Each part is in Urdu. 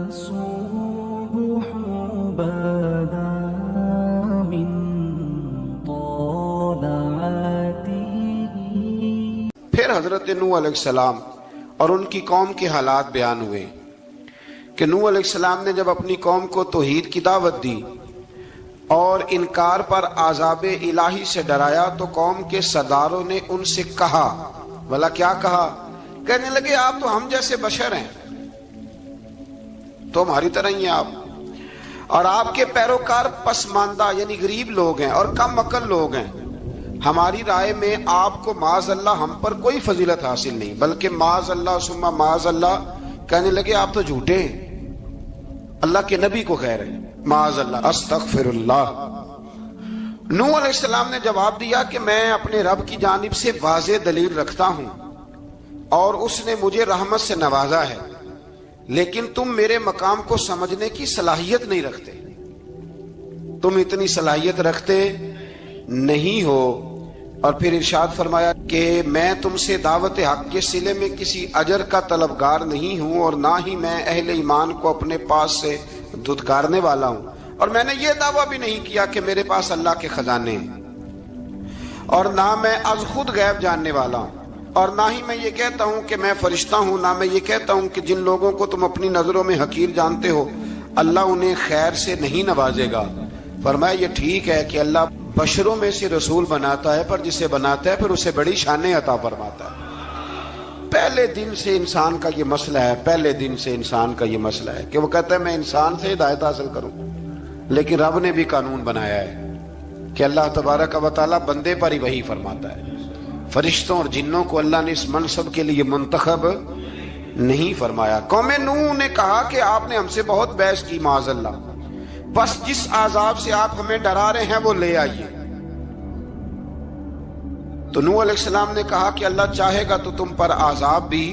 الصبح بدا من طلعته. پھر حضرت نوح علیہ السلام اور ان کی قوم کے حالات بیان ہوئے کہ نوح علیہ السلام نے جب اپنی قوم کو توحید کی دعوت دی اور انکار پر عذاب الہی سے ڈرایا تو قوم کے سرداروں نے ان سے کہا، بھلا کیا کہا؟ کہنے لگے آپ تو ہم جیسے بشر ہیں، تو ہماری طرح ہی ہیں آپ، اور آپ کے پیروکار پسماندہ یعنی غریب لوگ ہیں اور کم عقل لوگ ہیں. ہماری رائے میں آپ کو معاذ اللہ ہم پر کوئی فضیلت حاصل نہیں، بلکہ معاذ اللہ ثم معاذ اللہ. کہنے لگے آپ تو جھوٹے ہیں، اللہ کے نبی کو کہہ رہے ہیں معاذ اللہ استغفر اللہ. نوح علیہ السلام نے جواب دیا کہ میں اپنے رب کی جانب سے واضح دلیل رکھتا ہوں اور اس نے مجھے رحمت سے نوازا ہے، لیکن تم میرے مقام کو سمجھنے کی صلاحیت نہیں رکھتے، تم اتنی صلاحیت رکھتے نہیں ہو. اور پھر ارشاد فرمایا کہ میں تم سے دعوت حق کے صلے میں کسی اجر کا طلبگار نہیں ہوں اور نہ ہی میں اہل ایمان کو اپنے پاس سے دھتکارنے والا ہوں، اور میں نے یہ دعویٰ بھی نہیں کیا کہ میرے پاس اللہ کے خزانے ہیں، اور نہ میں از خود غیب جاننے والا ہوں، اور نہ ہی میں یہ کہتا ہوں کہ میں فرشتہ ہوں، نہ میں یہ کہتا ہوں کہ جن لوگوں کو تم اپنی نظروں میں حقیر جانتے ہو اللہ انہیں خیر سے نہیں نوازے گا. فرمایا یہ ٹھیک ہے کہ اللہ بشروں میں سے رسول بناتا ہے، پر جسے بناتا ہے پھر اسے بڑی شانیں عطا فرماتا ہے. پہلے دن سے انسان کا یہ مسئلہ ہے، پہلے دن سے انسان کا یہ مسئلہ ہے کہ وہ کہتا ہے میں انسان سے ہدایت حاصل کروں، لیکن رب نے بھی قانون بنایا ہے کہ اللہ تبارک و تعالی بندے پر ہی وحی فرماتا ہے. فرشتوں اور جنوں کو اللہ نے اس منصب کے لیے منتخب نہیں فرمایا. قوم نوح نے کہا کہ آپ نے ہم سے بہت بحث کی معاذ اللہ، بس جس عذاب سے آپ ہمیں ڈرا رہے ہیں وہ لے آئیے. تو نوح علیہ السلام نے کہا کہ اللہ چاہے گا تو تم پر عذاب بھی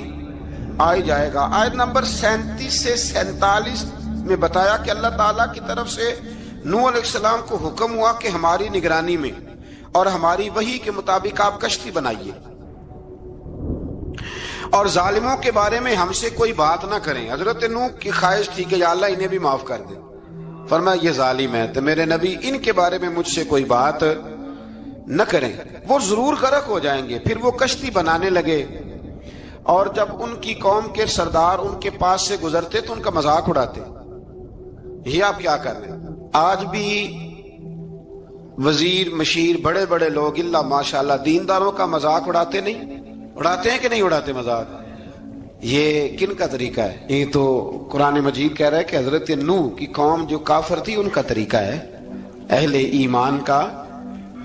آ جائے گا. آیت نمبر 37 سے 47 میں بتایا کہ اللہ تعالیٰ کی طرف سے نوح علیہ السلام کو حکم ہوا کہ ہماری نگرانی میں اور ہماری وحی کے مطابق آپ کشتی بنائیے اور ظالموں کے بارے میں ہم سے کوئی بات نہ کریں. حضرت نوح کی خواہش تھی کہ یا اللہ انہیں بھی معاف کر دے. فرمایا یہ ظالم ہے تو میرے نبی ان کے بارے میں مجھ سے کوئی بات نہ کریں، وہ ضرور غرق ہو جائیں گے. پھر وہ کشتی بنانے لگے اور جب ان کی قوم کے سردار ان کے پاس سے گزرتے تو ان کا مذاق اڑاتے. یہ آپ کیا کر رہے ہیں؟ آج بھی وزیر مشیر بڑے بڑے لوگ اللہ ماشاءاللہ دینداروں کا مذاق اڑاتے نہیں؟ اڑاتے ہیں کہ نہیں اڑاتے مذاق؟ یہ کن کا طریقہ ہے؟ یہ تو قرآن مجید کہہ رہا ہے کہ حضرت نوح کی قوم جو کافر تھی ان کا طریقہ ہے اہل ایمان کا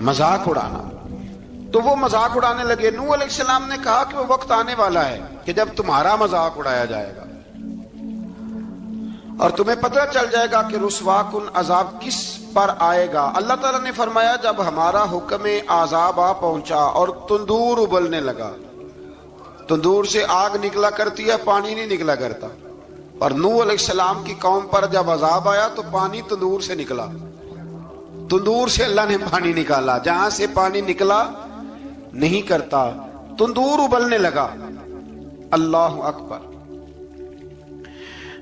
مذاق اڑانا. تو وہ مذاق اڑانے لگے. نوح علیہ السلام نے کہا کہ وہ وقت آنے والا ہے کہ جب تمہارا مذاق اڑایا جائے گا اور تمہیں پتہ چل جائے گا کہ رسوا کن عذاب کس پر آئے گا. اللہ تعالیٰ نے فرمایا جب ہمارا حکم عذاب آ پہنچا اور تندور ابلنے لگا، تندور سے آگ نکلا کرتی ہے، پانی نہیں نکلا کرتا، اور نوح علیہ السلام کی قوم پر جب عذاب آیا تو پانی تندور سے نکلا. تندور سے اللہ نے پانی نکالا، جہاں سے پانی نکلا نہیں کرتا. تندور ابلنے لگا. اللہ اکبر.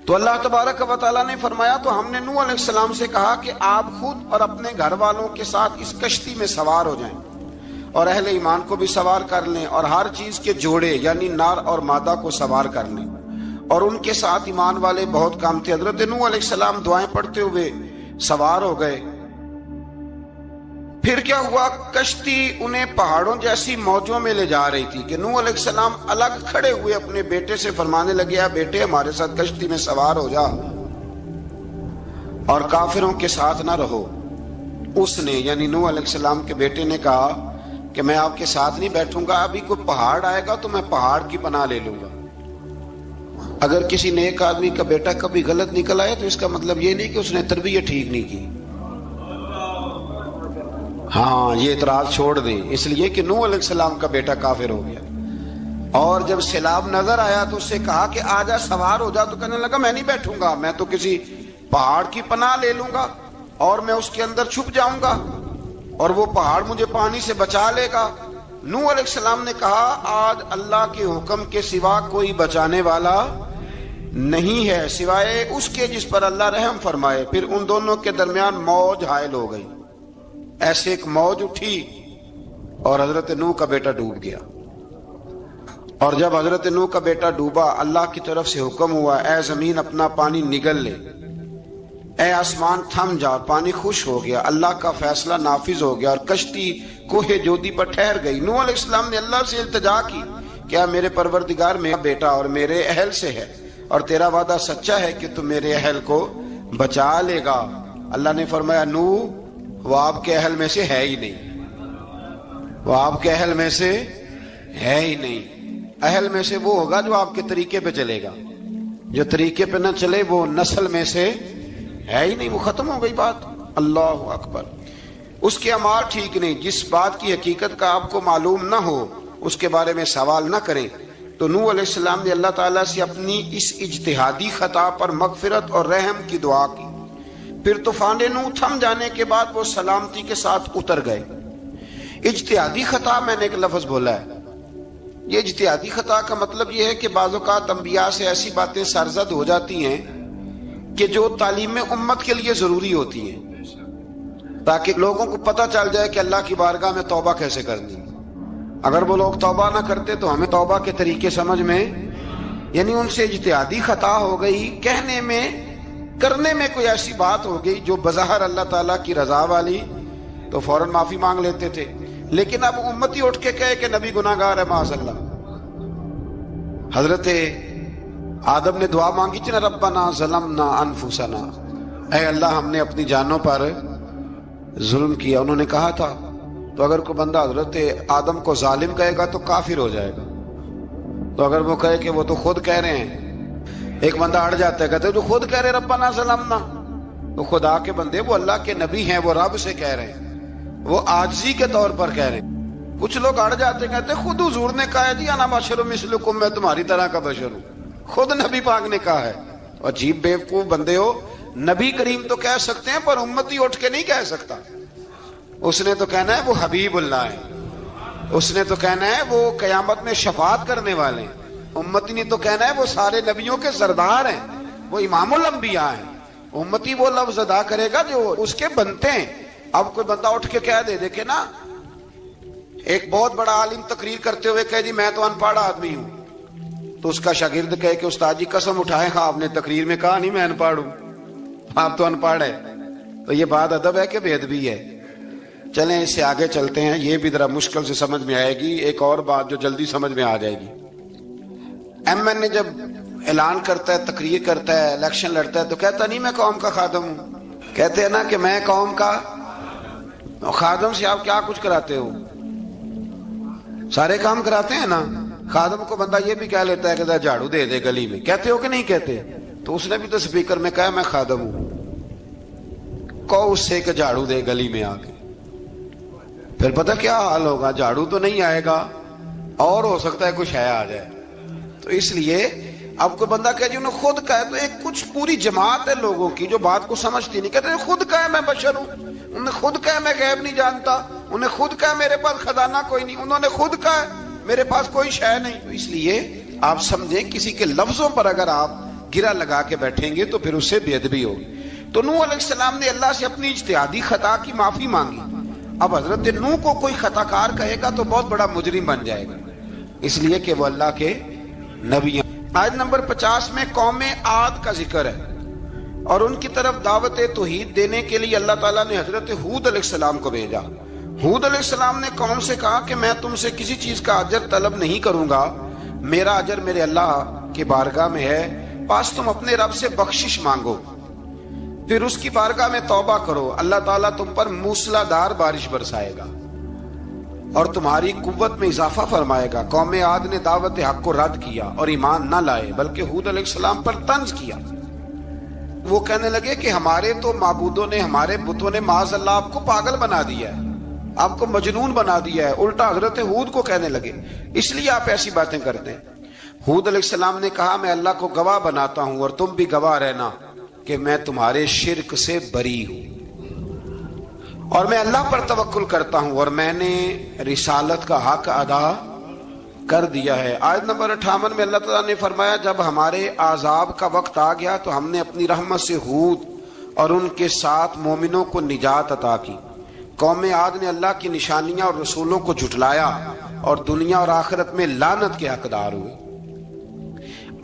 تو اللہ تبارک و تعالیٰ نے فرمایا تو ہم نے نوح علیہ السلام سے کہا کہ آپ خود اور اپنے گھر والوں کے ساتھ اس کشتی میں سوار ہو جائیں اور اہل ایمان کو بھی سوار کر لیں اور ہر چیز کے جوڑے یعنی نر اور مادہ کو سوار کر لیں. اور ان کے ساتھ ایمان والے بہت کم تھے. حضرت نوح علیہ السلام دعائیں پڑھتے ہوئے سوار ہو گئے. پھر کیا ہوا؟ کشتی انہیں پہاڑوں جیسی موجوں میں لے جا رہی تھی کہ نوح علیہ السلام الگ کھڑے ہوئے اپنے بیٹے سے فرمانے لگے بیٹے ہمارے ساتھ کشتی میں سوار ہو جا اور کافروں کے ساتھ نہ رہو. اس نے یعنی نوح علیہ السلام کے بیٹے نے کہا کہ میں آپ کے ساتھ نہیں بیٹھوں گا، ابھی کوئی پہاڑ آئے گا تو میں پہاڑ کی پناہ لے لوں گا. اگر کسی نیک آدمی کا بیٹا کبھی غلط نکل آئے تو اس کا مطلب یہ نہیں کہ اس نے تربیت ٹھیک نہیں کی. ہاں یہ اعتراض چھوڑ دیں، اس لیے کہ نوح علیہ السلام کا بیٹا کافر ہو گیا اور جب سیلاب نظر آیا تو اس سے کہا کہ آجا سوار ہو جا، تو کہنے لگا میں نہیں بیٹھوں گا، میں تو کسی پہاڑ کی پناہ لے لوں گا اور میں اس کے اندر چھپ جاؤں گا اور وہ پہاڑ مجھے پانی سے بچا لے گا. نوح علیہ السلام نے کہا آج اللہ کے حکم کے سوا کوئی بچانے والا نہیں ہے سوائے اس کے جس پر اللہ رحم فرمائے۔ پھر ان دونوں کے درمیان موج حائل ہو گئی، ایسے ایک موج اٹھی اور حضرت نوح کا بیٹا ڈوب گیا۔ اور جب حضرت نوح کا بیٹا ڈوبا، اللہ کی طرف سے حکم ہوا اے زمین اپنا پانی نگل لے، اے آسمان تھم جا، اور پانی خوش ہو گیا۔ اللہ کا فیصلہ نافذ ہو گیا اور کشتی کوہ جودی پر ٹھہر گئی۔ نوح علیہ السلام نے اللہ سے التجا کی، کیا میرے پروردگار میرا بیٹا اور میرے اہل سے ہے، اور تیرا وعدہ سچا ہے کہ تم میرے اہل کو بچا لے گا۔ اللہ نے فرمایا نوح وہ آپ کے اہل میں سے ہے ہی نہیں، وہ آپ کے اہل میں سے ہے ہی نہیں۔ اہل میں سے وہ ہوگا جو آپ کے طریقے پہ چلے گا، جو طریقے پہ نہ چلے وہ نسل میں سے ہے ہی نہیں، وہ ختم ہو گئی بات۔ اللہ اکبر۔ اس کے اعمال ٹھیک نہیں، جس بات کی حقیقت کا آپ کو معلوم نہ ہو اس کے بارے میں سوال نہ کریں۔ تو نوح علیہ السلام نے اللہ تعالیٰ سے اپنی اس اجتہادی خطا پر مغفرت اور رحم کی دعا کی۔ پھر طوفان نوح تھم جانے کے بعد وہ سلامتی کے ساتھ اتر گئے۔ اجتہادی خطا میں نے ایک لفظ بولا ہے، یہ اجتہادی خطا کا مطلب یہ ہے کہ بعض اوقات انبیاء سے ایسی باتیں سرزد ہو جاتی ہیں کہ جو تعلیم امت کے لیے ضروری ہوتی ہیں، تاکہ لوگوں کو پتہ چل جائے کہ اللہ کی بارگاہ میں توبہ کیسے کرنی۔ اگر وہ لوگ توبہ نہ کرتے تو ہمیں توبہ کے طریقے سمجھ میں، یعنی ان سے اجتہادی خطا ہو گئی، کہنے میں کرنے میں کوئی ایسی بات ہو گئی جو بظاہر اللہ تعالیٰ کی رضا والی، تو فوراً معافی مانگ لیتے تھے۔ لیکن اب امتی اٹھ کے کہے کہ نبی گناہ گار ہے معاذ اللہ۔ حضرت آدم نے دعا مانگی تھی نا، ربنا ظلمنا انفسنا، اے اللہ ہم نے اپنی جانوں پر ظلم کیا۔ انہوں نے کہا تھا تو اگر کوئی بندہ حضرت آدم کو ظالم کہے گا تو کافر ہو جائے گا، تو اگر وہ کہے کہ وہ تو خود کہہ رہے ہیں، ایک بندہ اڑ جاتا ہے کہتے ہیں جو خود کہہ رہے ربنا ظلمنا، تو خدا کے بندے وہ اللہ کے نبی ہیں، وہ رب سے کہہ رہے ہیں، وہ عاجزی کے طور پر کہہ رہے ہیں۔ کچھ لوگ اڑ جاتے کہتے ہیں خود حضور نے کہا ہے جی انا بشر مثلکم، میں تمہاری طرح کا بشر ہوں، خود نبی پاک نے کہا ہے۔ عجیب بیوقوف بندے ہو، نبی کریم تو کہہ سکتے ہیں پر امتی اٹھ کے نہیں کہہ سکتا۔ اس نے تو کہنا ہے وہ حبیب اللہ ہے، اس نے تو کہنا ہے وہ قیامت میں شفاعت کرنے والے ہیں، امتی نے تو کہنا ہے وہ سارے نبیوں کے سردار ہیں، وہ امام الانبیاء ہیں۔ امتی وہ لفظ ادا کرے گا جو اس کے بنتے ہیں۔ اب کوئی بندہ اٹھ کے کہہ دے دیکھے نا، ایک بہت بڑا عالم تقریر کرتے ہوئے کہے جی میں تو ان پڑھ آدمی ہوں، تو اس کا شاگرد کہے کہ استاد جی قسم اٹھائے آپ نے تقریر میں کہا نہیں میں ان پڑھ ہوں، آپ تو ان پڑھ ہے۔ تو یہ بات ادب ہے کہ بے ادبی ہے؟ چلیں اس سے آگے چلتے ہیں، یہ بھی ذرا مشکل سے سمجھ میں آئے گی۔ ایک اور بات جو جلدی سمجھ میں آ جائے گی، ایم این اے جب اعلان کرتا ہے، تقریر کرتا ہے، الیکشن لڑتا ہے تو کہتا نہیں میں قوم کا خادم ہوں، کہتے ہیں نا کہ میں قوم کا خادم سے آپ کیا کچھ کراتے ہو؟ سارے کام کراتے ہیں نا۔ خادم کو بندہ یہ بھی کہہ لیتا ہے کہ جھاڑو دے دے گلی میں، کہتے ہو کہ نہیں کہتے؟ تو اس نے بھی تو سپیکر میں کہا میں خادم ہوں، کہو اس سے کہ جھاڑو دے گلی میں آ کے، پھر پتہ کیا حال ہوگا؟ جھاڑو تو نہیں آئے گا اور ہو سکتا ہے کچھ ہے آ جائے۔ تو اس لیے اب کوئی بندہ کہے جی انہوں نے خود کہا ہے، تو ایک کچھ پوری جماعت ہے لوگوں کی جو بات کو سمجھتی نہیں، کہتے ہیں خود کہا ہے میں بشر ہوں، انہوں نے خود کہا میں غیب نہیں جانتا، انہوں نے خود کہا میرے پاس خزانہ کوئی نہیں، انہوں نے خود کہا میرے پاس کوئی شے نہیں۔ تو اس لیے آپ سمجھیں کسی کے لفظوں پر اگر آپ گرا لگا کے بیٹھیں گے تو پھر اس سے بے ادبی ہوگی۔ تو نوح علیہ السلام نے اللہ سے اپنی اجتہادی خطا کی معافی مانگی۔ اب حضرت نوح کو کوئی خطا کار کہے گا تو بہت بڑا مجرم بن جائے گا، اس لیے کہ وہ اللہ کے نبی ہیں۔ آیت نمبر 50 میں قوم عاد کا ذکر ہے اور ان کی طرف دعوت توحید دینے کے لیے اللہ تعالیٰ نے حضرت ہود علیہ السلام کو بھیجا۔ ہود علیہ السلام نے قوم سے کہا کہ میں تم سے کسی چیز کا اجر طلب نہیں کروں گا، میرا اجر میرے اللہ کی بارگاہ میں ہے، بس تم اپنے رب سے بخشش مانگو، پھر اس کی بارگاہ میں توبہ کرو، اللہ تعالیٰ تم پر موسلا دار بارش برسائے گا اور تمہاری قوت میں اضافہ فرمائے گا۔ قوم عاد نے دعوت حق کو رد کیا اور ایمان نہ لائے، بلکہ ہود علیہ السلام پر طنز کیا۔ وہ کہنے لگے کہ ہمارے تو معبودوں نے، ہمارے بتوں نے معاذ اللہ آپ کو پاگل بنا دیا ہے، آپ کو مجنون بنا دیا ہے، الٹا حضرت ہود کو کہنے لگے، اس لیے آپ ایسی باتیں کرتے ہیں۔ ہود علیہ السلام نے کہا میں اللہ کو گواہ بناتا ہوں اور تم بھی گواہ رہنا کہ میں تمہارے شرک سے بری ہوں اور میں اللہ پر توکل کرتا ہوں اور میں نے رسالت کا حق ادا کر دیا ہے۔ آیت نمبر 58 میں اللہ تعالیٰ نے فرمایا جب ہمارے عذاب کا وقت آ گیا تو ہم نے اپنی رحمت سے ہود اور ان کے ساتھ مومنوں کو نجات عطا کی۔ قوم عاد نے اللہ کی نشانیاں اور رسولوں کو جھٹلایا اور دنیا اور آخرت میں لعنت کے حقدار ہوئے۔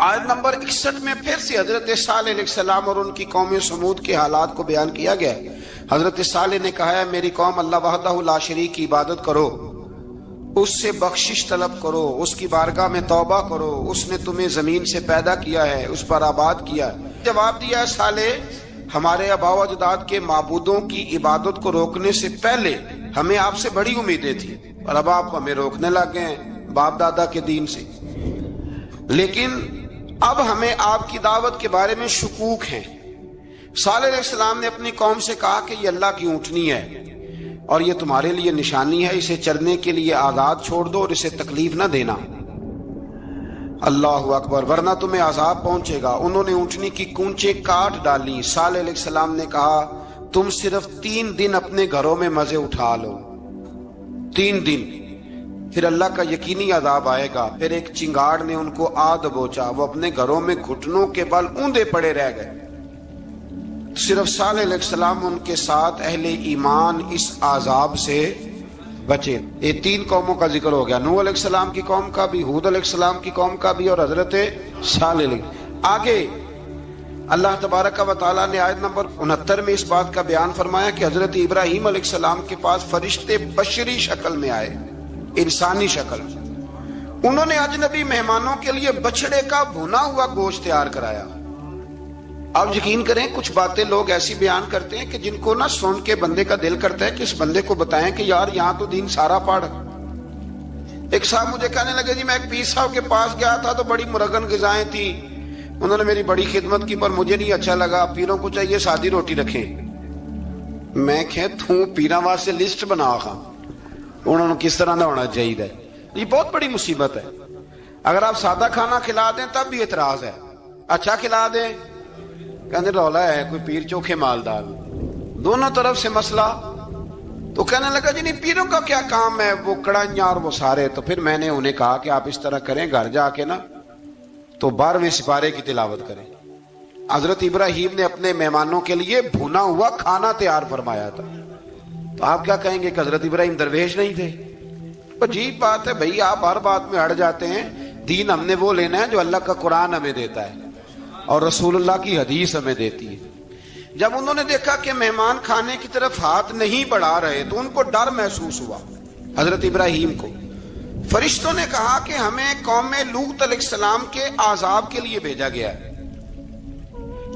آیت نمبر 61 میں پھر سے حضرت صالح علیہ السلام اور ان کی قوم سمود کے حالات کو بیان کیا گیا ہے۔ حضرت صالح نے کہا ہے میری قوم اللہ وحدہ لا شریک کی عبادت کرو، اس سے بخشش طلب کرو، اس کی بارگاہ میں توبہ کرو، اس نے تمہیں زمین سے پیدا کیا ہے، اس پر آباد کیا ہے۔ جواب دیا ہے صالح ہمارے آباء و اجداد کے معبودوں کی عبادت کو روکنے سے پہلے ہمیں آپ سے بڑی امیدیں تھیں اور اب آپ ہمیں روکنے لگ گئے ہیں باپ دادا کے دین سے، لیکن اب ہمیں آپ کی دعوت کے بارے میں شکوک ہیں۔ صالح علیہ السلام نے اپنی قوم سے کہا کہ یہ اللہ کی اونٹنی ہے اور یہ تمہارے لیے نشانی ہے، اسے چرنے کے لیے آزاد چھوڑ دو اور اسے تکلیف نہ دینا۔ اللہ اکبر، ورنہ تمہیں عذاب پہنچے گا۔ انہوں نے اونٹنی کی کونچیں کاٹ ڈالی۔ صالح علیہ السلام نے کہا تم صرف 3 دن اپنے گھروں میں مزے اٹھا لو، 3 دن، پھر اللہ کا یقینی عذاب آئے گا۔ پھر ایک چنگاڑ نے ان کو آ دبوچا، وہ اپنے گھروں میں گھٹنوں کے بل اوندے پڑے رہ گئے۔ صرف صالح علیہ السلام ان کے ساتھ اہل ایمان اس عذاب سے بچے۔ یہ 3 قوموں کا ذکر ہو گیا، نوح علیہ السلام کی قوم کا بھی، ہود علیہ السلام کی قوم کا بھی، اور حضرت صالح علیہ۔ آگے اللہ تبارک و تعالیٰ نے آیت نمبر 69 میں اس بات کا بیان فرمایا کہ حضرت ابراہیم علیہ السلام کے پاس فرشتے بشری شکل میں آئے، انسانی شکل۔ انہوں نے اجنبی مہمانوں کے لیے بچڑے کا بھنا ہوا گوشت تیار کرایا۔ آپ یقین کریں کچھ باتیں لوگ ایسی بیان کرتے ہیں کہ جن کو نہ سن کے بندے کا دل کرتا ہے کہ اس بندے کو بتائیں کہ یار یہاں تو دین سارا پڑھ۔ ایک صاحب مجھے کہنے لگے جی میں ایک پیر صاحب کے پاس گیا تھا تو بڑی مرغن غذائیں تھیں، انہوں نے میری بڑی خدمت کی پر مجھے نہیں اچھا لگا، پیروں کو چاہیے سادی روٹی رکھیں۔ میں کہ تو پیراں واسطے لسٹ بنا خاں انہوں نے کس طرح نہ ہونا چاہیے۔ یہ بہت بڑی مصیبت ہے۔ اگر آپ سادہ کھانا کھلا دیں تب بھی اعتراض ہے، اچھا کھلا دیں کہنے رولا ہے کوئی پیر چوکھے مالدار، دونوں طرف سے مسئلہ۔ تو کہنے لگا جی نہیں پیروں کا کیا کام ہے، وہ کڑائیاں اور وہ سارے۔ تو پھر میں نے انہیں کہا کہ آپ اس طرح کریں، گھر جا کے نا تو 12ویں سپارے کی تلاوت کریں۔ حضرت ابراہیم نے اپنے مہمانوں کے لیے بھونا ہوا کھانا تیار فرمایا تھا۔ تو آپ کیا کہیں گے کہ حضرت ابراہیم درویش نہیں تھے؟ عجیب بات ہے بھائی، آپ ہر بات میں ہٹ جاتے ہیں۔ دین ہم نے وہ لینا ہے جو اللہ کا قرآن ہمیں دیتا ہے اور رسول اللہ کی حدیث ہمیں دیتی ہے۔ جب انہوں نے دیکھا کہ مہمان کھانے کی طرف ہاتھ نہیں بڑھا رہے تو ان کو ڈر محسوس ہوا۔ حضرت ابراہیم کو فرشتوں نے کہا کہ ہمیں قوم لوط علیہ السلام کے عذاب کے لیے بھیجا گیا ہے۔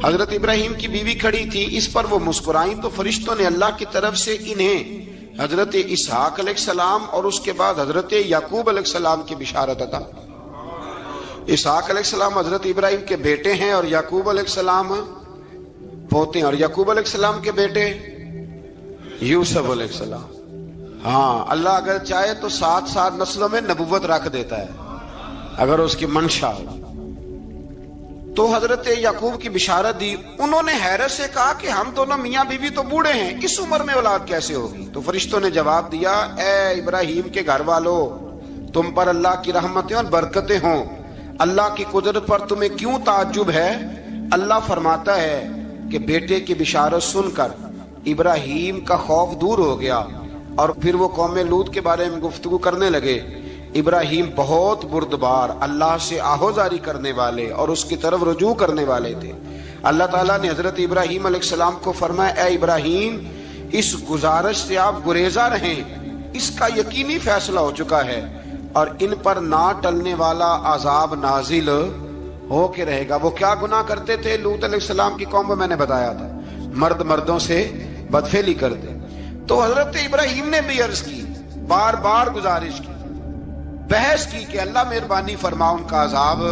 حضرت ابراہیم کی بیوی کھڑی تھی، اس پر وہ مسکرائیں تو فرشتوں نے اللہ کی طرف سے انہیں حضرت اسحاق علیہ السلام اور اس کے بعد حضرت یعقوب علیہ السلام کی بشارت عطا۔ اسحاق علیہ السلام حضرت ابراہیم کے بیٹے ہیں اور یعقوب علیہ السلام پوتے ہیں، اور یعقوب علیہ السلام کے بیٹے یوسف علیہ السلام۔ ہاں اللہ اگر چاہے تو 7 نسلوں میں نبوت رکھ دیتا ہے اگر اس کی منشا ہو۔ تو حضرت یعقوب کی بشارت دی۔ انہوں نے حیرت سے کہا کہ ہم دونوں میاں بیوی تو بوڑھے ہیں، اس عمر میں اولاد کیسے ہوگی؟ تو فرشتوں نے جواب دیا اے ابراہیم کے گھر والوں، تم پر اللہ کی رحمتیں اور برکتیں ہوں، اللہ کی قدرت پر تمہیں کیوں تعجب ہے؟ اللہ فرماتا ہے کہ بیٹے کی بشارت سن کر ابراہیم کا خوف دور ہو گیا اور پھر وہ قوم لوط کے بارے میں گفتگو کرنے لگے۔ ابراہیم بہت بردبار، اللہ سے آہوزاری کرنے والے اور اس کی طرف رجوع کرنے والے تھے۔ اللہ تعالیٰ نے حضرت ابراہیم علیہ السلام کو فرمایا اے ابراہیم اس گزارش سے آپ گریزاں رہیں، اس کا یقینی فیصلہ ہو چکا ہے اور ان پر نہ ٹلنے والا عذاب نازل ہو کے رہے گا۔ وہ کیا گناہ کرتے تھے؟ لوط علیہ السلام کی قوم کو میں نے بتایا تھا، مرد مردوں سے بدفعلی کرتے۔ تو حضرت ابراہیم نے بھی عرض کی، بار بار گزارش کی، بحث کی کہ اللہ مہربانی فرما ان کا عذاب۔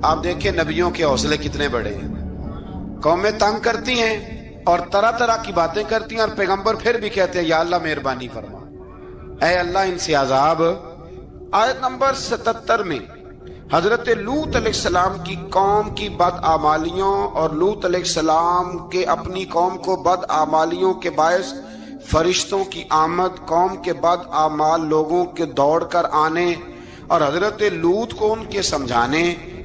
آپ دیکھیں نبیوں کے حوصلے کتنے بڑے ہیں، قومیں تنگ کرتی ہیں اور طرح طرح کی باتیں کرتی ہیں اور پیغمبر پھر بھی کہتے ہیں یا اللہ مہربانی فرما، اے اللہ ان سے عذاب۔ آیت نمبر 77 میں حضرت لوط علیہ السلام کی قوم کی بدعمالیوں اور لوط علیہ السلام کے اپنی قوم کو بدعمالیوں کے باعث فرشتوں کی آمد، قوم کے بدعمال لوگوں کے دوڑ کر آنے اور حضرت لوط کو ان کے سمجھانے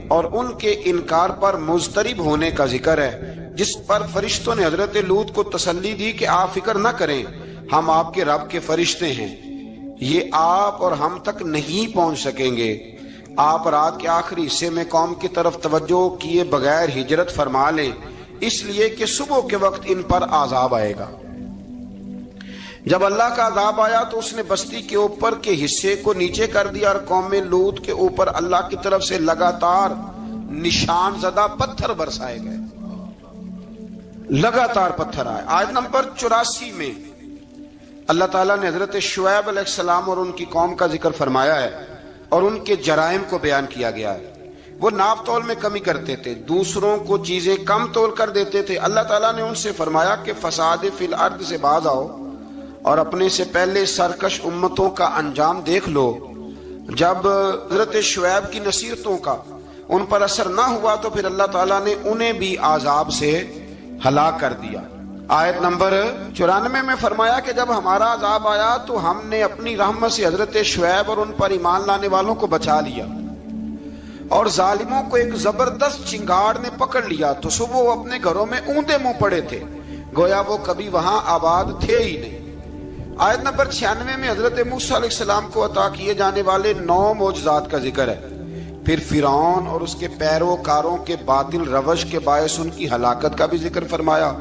اور ان کے انکار پر مضطرب ہونے کا ذکر ہے، جس پر فرشتوں نے حضرت لوط کو تسلی دی کہ آپ فکر نہ کریں، ہم آپ کے رب کے فرشتے ہیں، یہ آپ اور ہم تک نہیں پہنچ سکیں گے۔ آپ رات کے آخری حصے میں قوم کی طرف توجہ کیے بغیر ہجرت فرما لیں، اس لیے کہ صبح کے وقت ان پر عذاب آئے گا۔ جب اللہ کا عذاب آیا تو اس نے بستی کے اوپر کے حصے کو نیچے کر دیا اور قوم لوط کے اوپر اللہ کی طرف سے لگاتار نشان زدہ پتھر برسائے گئے، لگاتار پتھر آئے۔ آیت نمبر 84 میں اللہ تعالیٰ نے حضرت شعیب علیہ السلام اور ان کی قوم کا ذکر فرمایا ہے اور ان کے جرائم کو بیان کیا گیا ہے۔ وہ ناپ تول میں کمی کرتے تھے، دوسروں کو چیزیں کم تول کر دیتے تھے۔ اللہ تعالیٰ نے ان سے فرمایا کہ فساد فی الارض سے باز آؤ اور اپنے سے پہلے سرکش امتوں کا انجام دیکھ لو۔ جب حضرت شعیب کی نصیحتوں کا ان پر اثر نہ ہوا تو پھر اللہ تعالیٰ نے انہیں بھی عذاب سے ہلاک کر دیا۔ آیت نمبر 94 میں فرمایا کہ جب ہمارا عذاب آیا تو ہم نے اپنی رحمت سے حضرت شعیب اور ان پر ایمان لانے والوں کو بچا لیا، اور ظالموں کو ایک زبردست چنگاڑ نے پکڑ لیا تو صبح وہ اپنے گھروں میں اوندے منہ پڑے تھے، گویا وہ کبھی وہاں آباد تھے ہی نہیں۔ آیت نمبر 96 میں حضرت موسیٰ علیہ السلام کو عطا کیے جانے والے 9 معجزات کا ذکر ہے۔ پھر فرعون اور اس کے پیروکاروں کے باطل روش کے باعث ان کی ہلاکت کا بھی ذکر فرمایا،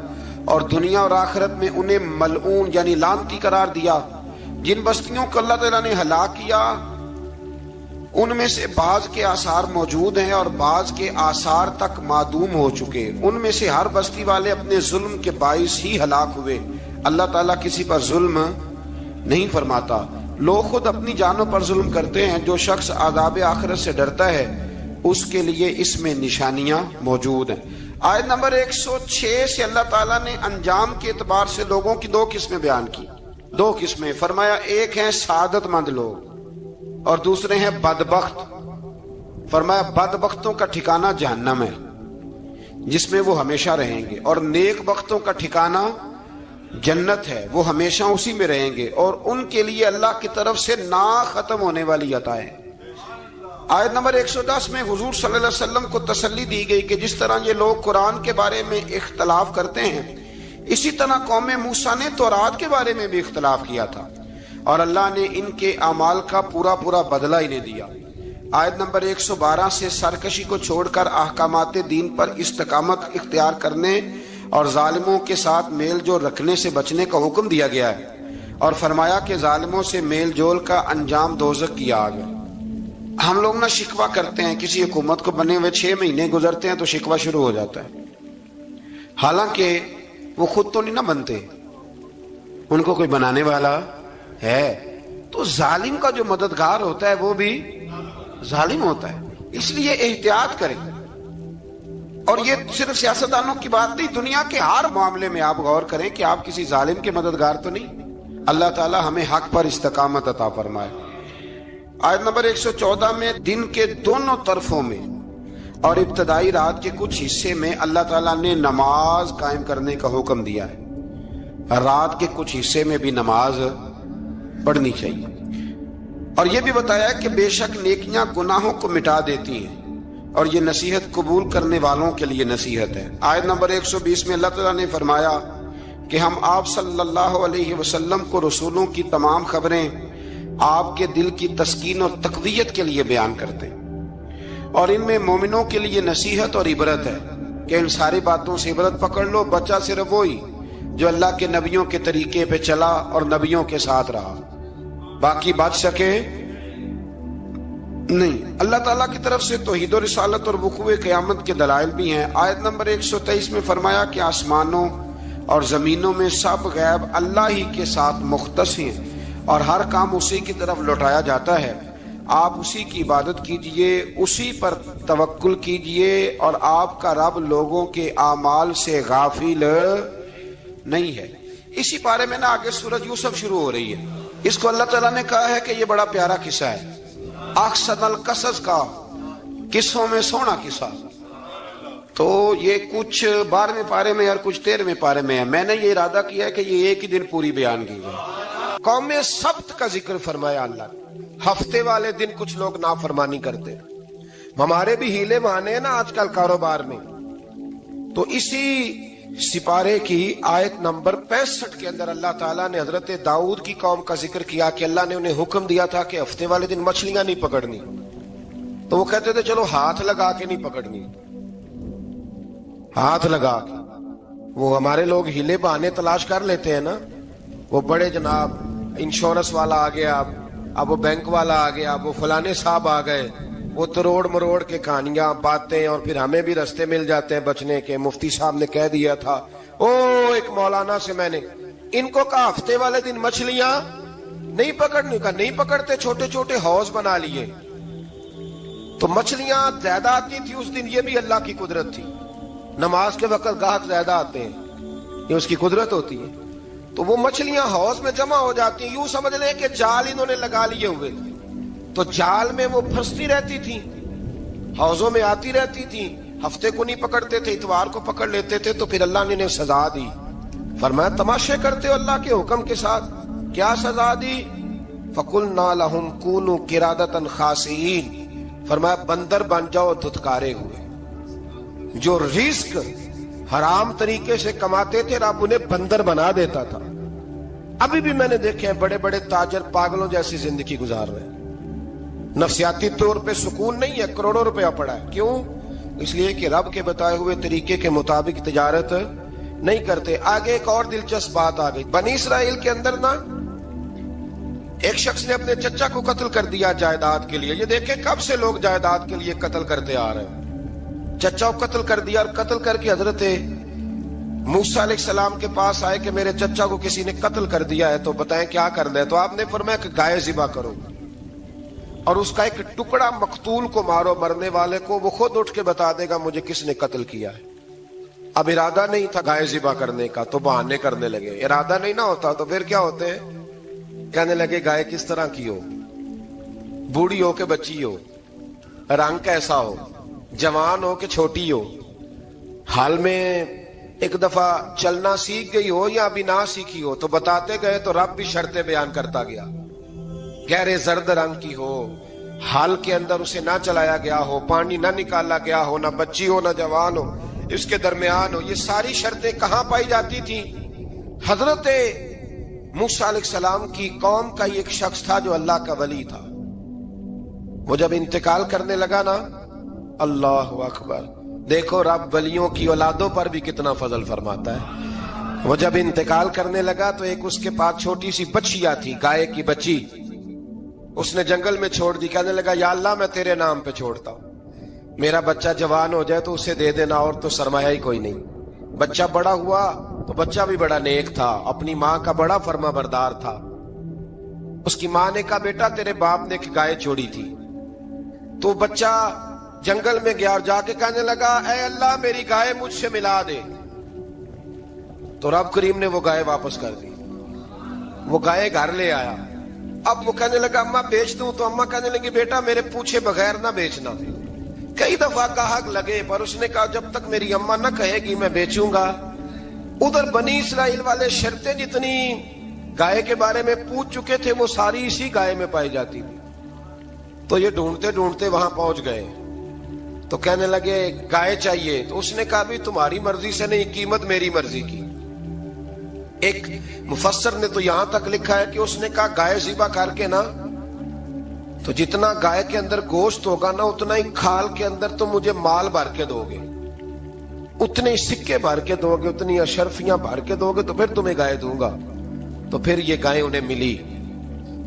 اور دنیا اور آخرت میں انہیں ملعون یعنی لعنتی قرار دیا۔ جن بستیوں کو اللہ تعالیٰ نے ہلاک کیا ان میں سے بعض کے آثار موجود ہیں اور بعض کے آثار تک معدوم ہو چکے، ان میں سے ہر بستی والے اپنے ظلم کے باعث ہی ہلاک ہوئے۔ اللہ تعالیٰ کسی پر ظلم نہیں فرماتا، لوگ خود اپنی جانوں پر ظلم کرتے ہیں۔ جو شخص عذاب آخرت سے ڈرتا ہے اس کے لیے اس میں نشانیاں موجود ہیں۔ آیت نمبر 106 سے اللہ تعالیٰ نے انجام کے اعتبار سے لوگوں کی 2 قسمیں بیان کی، 2 قسمیں فرمایا، ایک ہیں سعادت مند لوگ اور دوسرے ہیں بدبخت۔ فرمایا بدبختوں کا ٹھکانہ جہنم ہے جس میں وہ ہمیشہ رہیں گے، اور نیک بختوں کا ٹھکانہ جنت ہے، وہ ہمیشہ اسی میں رہیں گے، اور ان کے لیے اللہ کی طرف سے نا ختم ہونے والی عطائیں۔ آیت نمبر 110 میں حضور صلی اللہ علیہ وسلم کو تسلی دی گئی کہ جس طرح یہ لوگ قرآن کے بارے میں اختلاف کرتے ہیں، اسی طرح قوم موسیٰ نے تورات کے بارے میں بھی اختلاف کیا تھا، اور اللہ نے ان کے اعمال کا پورا بدلہ انہیں دیا۔ آیت نمبر 112 سے سرکشی کو چھوڑ کر احکامات دین پر استقامت اختیار کرنے اور ظالموں کے ساتھ میل جول رکھنے سے بچنے کا حکم دیا گیا ہے، اور فرمایا کہ ظالموں سے میل جول کا انجام دوزخ کی آگ ہے۔ ہم لوگ نہ شکوہ کرتے ہیں، کسی حکومت کو بنے ہوئے 6 مہینے گزرتے ہیں تو شکوہ شروع ہو جاتا ہے، حالانکہ وہ خود تو نہیں نہ بنتے، ان کو کوئی بنانے والا ہے۔ تو ظالم کا جو مددگار ہوتا ہے وہ بھی ظالم ہوتا ہے، اس لیے احتیاط کریں۔ اور یہ صرف سیاستدانوں کی بات نہیں، دنیا کے ہر معاملے میں آپ غور کریں کہ آپ کسی ظالم کے مددگار تو نہیں۔ اللہ تعالی ہمیں حق پر استقامت عطا فرمائے۔ آیت نمبر 114 میں دن کے دونوں طرفوں میں اور ابتدائی رات کے کچھ حصے میں اللہ تعالیٰ نے نماز قائم کرنے کا حکم دیا ہے، رات کے کچھ حصے میں بھی نماز پڑھنی چاہیے، اور یہ بھی بتایا کہ بے شک نیکیاں گناہوں کو مٹا دیتی ہیں، اور یہ نصیحت قبول کرنے والوں کے لیے نصیحت ہے۔ آیت نمبر 120 میں اللہ تعالیٰ نے فرمایا کہ ہم آپ صلی اللہ علیہ وسلم کو رسولوں کی تمام خبریں آپ کے دل کی تسکین اور تقویت کے لیے بیان کرتے ہیں، اور ان میں مومنوں کے لیے نصیحت اور عبرت ہے کہ ان ساری باتوں سے عبرت پکڑ لو۔ بچہ صرف وہی جو اللہ کے نبیوں کے طریقے پہ چلا اور نبیوں کے ساتھ رہا، باقی بچ سکے نہیں۔ اللہ تعالیٰ کی طرف سے توحید و رسالت اور وقوع قیامت کے دلائل بھی ہیں۔ آیت نمبر 123 میں فرمایا کہ آسمانوں اور زمینوں میں سب غیب اللہ ہی کے ساتھ مختص ہیں، اور ہر کام اسی کی طرف لوٹایا جاتا ہے۔ آپ اسی کی عبادت کیجئے، اسی پر توکل کیجئے، اور آپ کا رب لوگوں کے اعمال سے غافل نہیں ہے۔ اسی بارے میں آگے سورۃ یوسف شروع ہو رہی ہے، اس کو اللہ تعالیٰ نے کہا ہے کہ یہ بڑا پیارا قصہ ہے، احسن القصص کا، قصوں میں سونا قصہ۔ تو یہ کچھ 12ویں پارے میں اور کچھ 13ویں پارے میں ہے۔ میں نے یہ ارادہ کیا ہے کہ یہ ایک ہی دن پوری بیان کی جائے۔ قوم سبت کا ذکر فرمایا اللہ نے، ہفتے والے دن کچھ لوگ نافرمانی کرتے. ہمارے بھی ہیلے بہانے ہیں نا آج کل کاروبار میں. تو اسی سپارے کی آیت نمبر 65 کے اندر اللہ تعالیٰ نے حضرت داؤد کی قوم کا ذکر کیا کہ اللہ نے انہیں حکم دیا تھا کہ ہفتے والے دن مچھلیاں نہیں پکڑنی. تو وہ کہتے تھے چلو ہاتھ لگا کے نہیں پکڑنی, ہاتھ لگا کے. وہ ہمارے لوگ ہیلے بہانے تلاش کر لیتے ہیں نا. وہ بڑے جناب انشورنس والا آ گیا, اب وہ بینک والا آ گیا, اب وہ فلانے صاحب آ گئے, وہ تروڑ مروڑ کے کہانیاں باتیں, اور پھر ہمیں بھی رستے مل جاتے ہیں بچنے کے. مفتی صاحب نے کہہ دیا تھا, ایک مولانا سے میں نے ان کو کہا ہفتے والے دن مچھلیاں نہیں پکڑنے کا. نہیں پکڑتے, چھوٹے چھوٹے حوض بنا لیے. تو مچھلیاں زیادہ آتی تھی اس دن, یہ بھی اللہ کی قدرت تھی. نماز کے وقت گاہک زیادہ آتے ہیں, یہ اس کی قدرت ہوتی ہے. تو وہ مچھلیاں حوض میں جمع ہو جاتی ہیں. یوں سمجھ لیں کہ جال انہوں نے لگا لیے ہوئے تھے, تو جال میں وہ پھنستی رہتی تھی, حوضوں میں آتی رہتی تھی. ہفتے کو نہیں پکڑتے تھے, اتوار کو پکڑ لیتے تھے. تو پھر اللہ نے انہیں سزا دی. فرمایا تماشے کرتے ہو اللہ کے حکم کے ساتھ. کیا سزا دی؟ فَقُلْنَا لَهُمْ كُونُوا قِرَادَةً خَاسِئِينَ. فرمایا بندر بن جاؤ دھتکارے ہوئے. جو رزق حرام طریقے سے کماتے تھے رب انہیں بندر بنا دیتا تھا. ابھی بھی میں نے دیکھے ہیں بڑے بڑے تاجر پاگلوں جیسی زندگی گزار رہے ہیں. نفسیاتی طور پہ سکون نہیں ہے, کروڑوں روپیہ پڑا ہے. کیوں؟ اس لیے کہ رب کے بتائے ہوئے طریقے کے مطابق تجارت نہیں کرتے. آگے ایک اور دلچسپ بات آ گئی. بنی اسرائیل کے اندر نا ایک شخص نے اپنے چچا کو قتل کر دیا جائیداد کے لیے. یہ دیکھیں کب سے لوگ جائیداد کے لیے قتل کرتے آ رہے ہیں. چچا کو قتل کر دیا, اور قتل کر کے حضرت موسیٰ علیہ السلام کے پاس آئے کہ میرے چچا کو کسی نے قتل کر دیا ہے, تو بتائیں کیا کرنا ہے. تو آپ نے فرمایا کہ گائے ذبح کرو, اور اس کا ایک ٹکڑا مقتول کو مارو, مرنے والے کو. وہ خود اٹھ کے بتا دے گا مجھے کس نے قتل کیا ہے. اب ارادہ نہیں تھا گائے ذبح کرنے کا, تو بہانے کرنے لگے. ارادہ نہیں نہ ہوتا تو پھر کیا ہوتے ہیں, کہنے لگے گائے کس طرح کی ہو, بوڑھی ہو کہ بچی ہو, رنگ کیسا ہو, جوان ہو کہ چھوٹی ہو, حال میں ایک دفعہ چلنا سیکھ گئی ہو یا ابھی نہ سیکھی ہو. تو بتاتے گئے تو رب بھی شرطیں بیان کرتا گیا. گہرے زرد رنگ کی ہو, حال کے اندر اسے نہ چلایا گیا ہو, پانی نہ نکالا گیا ہو, نہ بچی ہو نہ جوان ہو, اس کے درمیان ہو. یہ ساری شرطیں کہاں پائی جاتی تھیں؟ حضرت موسیٰ علیہ السلام کی قوم کا ایک شخص تھا جو اللہ کا ولی تھا. وہ جب انتقال کرنے لگا نا, اللہ اکبر, دیکھو رب ولیوں کی اولادوں پر بھی کتنا فضل فرماتا ہے. وہ جب انتقال کرنے لگا تو ایک اس کے پاس چھوٹی سی بچیا تھی, گائے کی بچی. اس نے جنگل میں چھوڑ دی. کہنے لگا یا اللہ میں تیرے نام پہ چھوڑتا ہوں, میرا بچہ جوان ہو جائے تو اسے دے دینا, اور تو سرمایہ ہی کوئی نہیں. بچہ بڑا ہوا تو بچہ بھی بڑا نیک تھا, اپنی ماں کا بڑا فرما بردار تھا. اس کی ماں نے کہا بیٹا تیرے باپ نے ایک گائے چھوڑی تھی. تو بچہ جنگل میں گیا اور جا کے کہنے لگا اے اللہ میری گائے مجھ سے ملا دے. تو رب کریم نے وہ گائے واپس کر دی. وہ گائے گھر لے آیا. اب وہ کہنے لگا اماں بیچ دوں, تو اماں کہنے لگی بیٹا میرے پوچھے بغیر نہ بیچنا. کئی دفعہ گاہک لگے, پر اس نے کہا جب تک میری اماں نہ کہے گی میں بیچوں گا. ادھر بنی اسرائیل والے شرطیں جتنی گائے کے بارے میں پوچھ چکے تھے وہ ساری اسی گائے میں پائی جاتی تھی. تو یہ ڈھونڈتے ڈھونڈتے وہاں پہنچ گئے. تو کہنے لگے گائے چاہیے. تو اس نے کہا بھی تمہاری مرضی سے نہیں, قیمت میری مرضی کی. ایک مفسر نے تو یہاں تک لکھا ہے کہ اس نے کہا گائے ذبح کر کے نا, تو جتنا گائے کے اندر گوشت ہوگا نا اتنا ہی کھال کے اندر تو مجھے مال بھر کے دو گے, اتنے ہی سکے بھر کے دو گے, اتنی اشرفیاں بھر کے دو گے, تو پھر تمہیں گائے دوں گا. تو پھر یہ گائے انہیں ملی